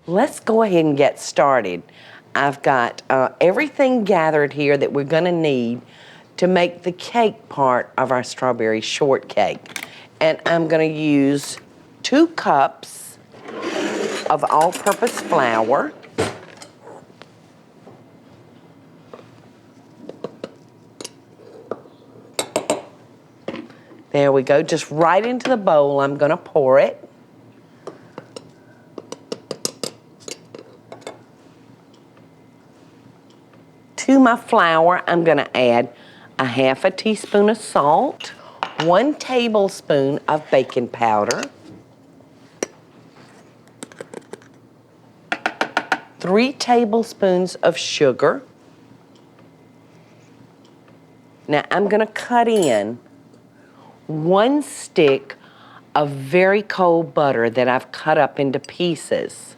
let's go ahead and get started. I've got everything gathered here that we're gonna need to make the cake part of our strawberry shortcake. And I'm gonna use 2 cups of all-purpose flour. There we go, just right into the bowl I'm gonna pour it. To my flour, I'm gonna add a 1/2 teaspoon of salt, 1 tablespoon of baking powder, 3 tablespoons of sugar. Now I'm gonna cut in 1 stick of very cold butter that I've cut up into pieces.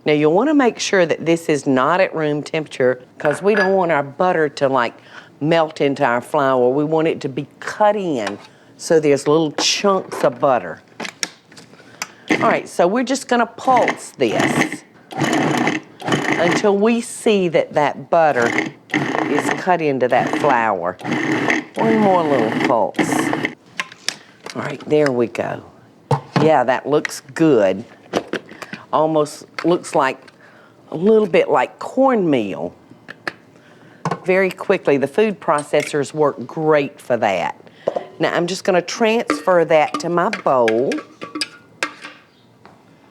Now you'll want to make sure that this is not at room temperature because we don't want our butter to like melt into our flour. We want it to be cut in so there's little chunks of butter. All right, so we're just going to pulse this until we see that that butter is cut into that flour. 1 more little pulse. All right, there we go. Yeah, that looks good. Almost looks like a little bit like cornmeal. Very quickly, the food processors work great for that. Now I'm just gonna transfer that to my bowl.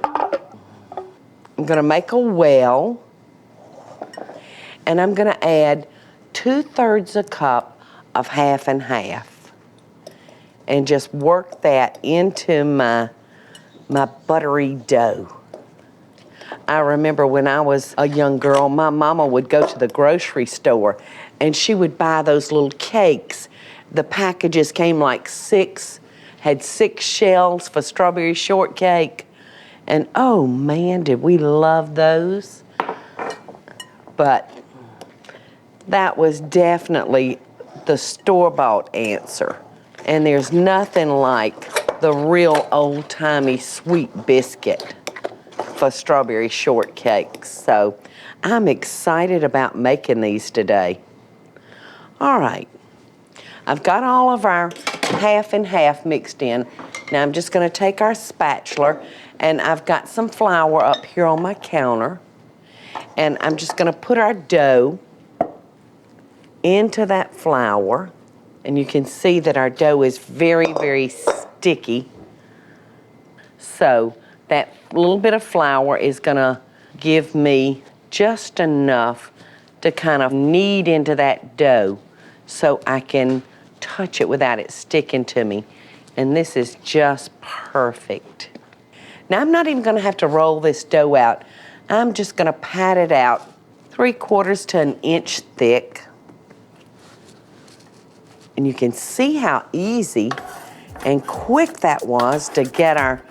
I'm gonna make a well, and I'm gonna add 2/3 a cup of 1/2 and 1/2. And just work that into my buttery dough. I remember when I was a young girl, my mama would go to the grocery store and she would buy those little cakes. The packages came like 6, had 6 shells for strawberry shortcake. And oh man, did we love those. But that was definitely the store-bought answer. And there's nothing like the real old-timey sweet biscuit for strawberry shortcakes. So I'm excited about making these today. All right, I've got all of our 1/2 and 1/2 mixed in. Now I'm just gonna take our spatula, and I've got some flour up here on my counter, and I'm just gonna put our dough into that flour. And you can see that our dough is very, very sticky. So that little bit of flour is gonna give me just enough to kind of knead into that dough so I can touch it without it sticking to me. And this is just perfect. Now I'm not even gonna have to roll this dough out. I'm just gonna pat it out 3/4 to an inch thick. And you can see how easy and quick that was to get our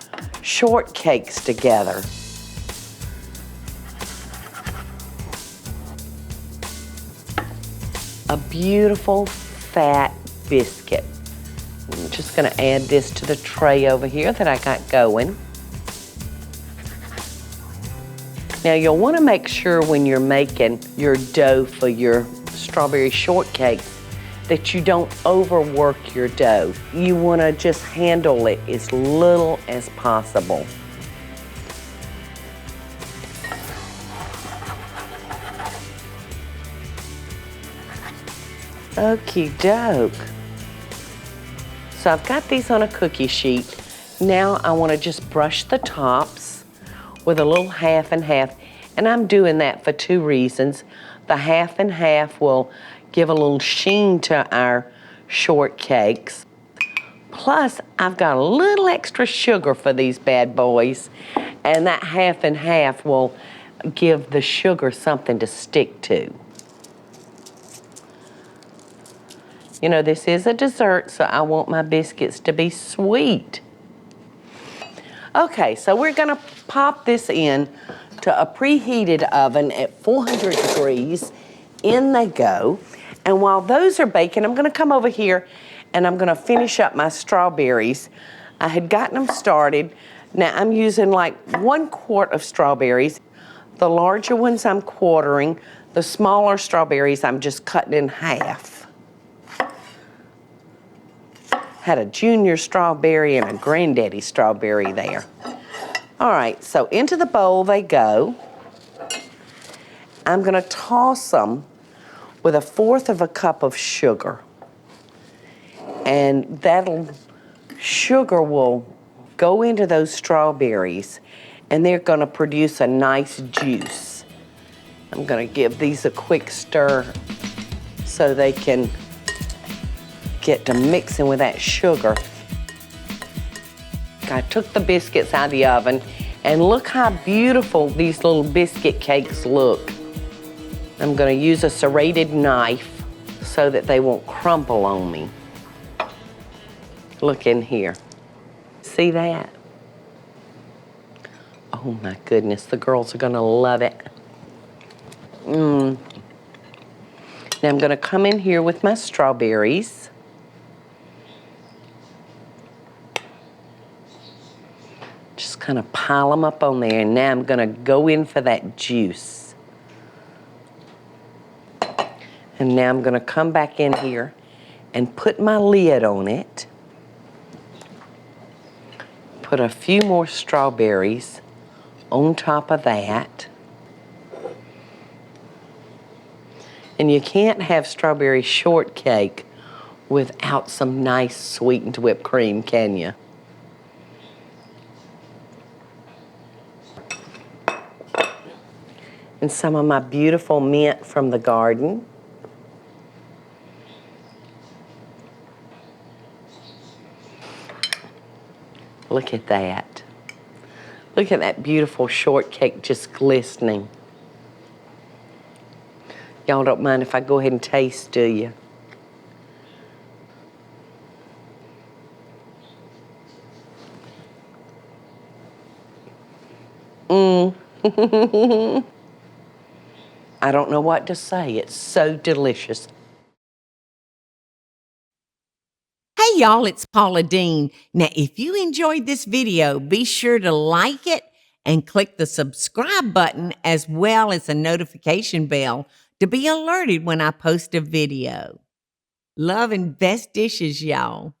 shortcakes together. A beautiful fat biscuit. I'm just gonna add this to the tray over here that I got going. Now you'll wanna make sure when you're making your dough for your strawberry shortcake that you don't overwork your dough. You wanna just handle it as little as possible. Okie doke. So I've got these on a cookie sheet. Now I wanna just brush the tops with a little 1/2 and 1/2. And I'm doing that for 2 reasons. The 1/2 and 1/2 will give a little sheen to our shortcakes. Plus, I've got a little extra sugar for these bad boys, and that 1/2 and 1/2 will give the sugar something to stick to. You know, this is a dessert, so I want my biscuits to be sweet. Okay, so we're gonna pop this in to a preheated oven at 400 degrees. In they go. And while those are baking, I'm gonna come over here and I'm gonna finish up my strawberries. I had gotten them started Now I'm using like 1 quart of strawberries. The larger ones I'm quartering. The smaller strawberries I'm just cutting in half. Had a junior strawberry and a granddaddy strawberry there. All right, so into the bowl they go. I'm gonna toss them with 1/4 cup of sugar. And sugar will go into those strawberries and they're gonna produce a nice juice. I'm gonna give these a quick stir so they can get to mixing with that sugar. I took the biscuits out of the oven and look how beautiful these little biscuit cakes look. I'm gonna use a serrated knife so that they won't crumple on me. Look in here. See that? Oh my goodness, the girls are gonna love it. Now I'm gonna come in here with my strawberries. Just kind of pile them up on there, and now I'm gonna go in for that juice. And now I'm gonna come back in here and put my lid on it. Put a few more strawberries on top of that. And you can't have strawberry shortcake without some nice sweetened whipped cream, can you? And some of my beautiful mint from the garden. Look at that. Look at that beautiful shortcake just glistening. Y'all don't mind if I go ahead and taste, do you? I don't know what to say. It's so delicious. Hey y'all, it's Paula Deen. Now, if you enjoyed this video, be sure to like it and click the subscribe button as well as the notification bell to be alerted when I post a video. Love and best dishes, y'all.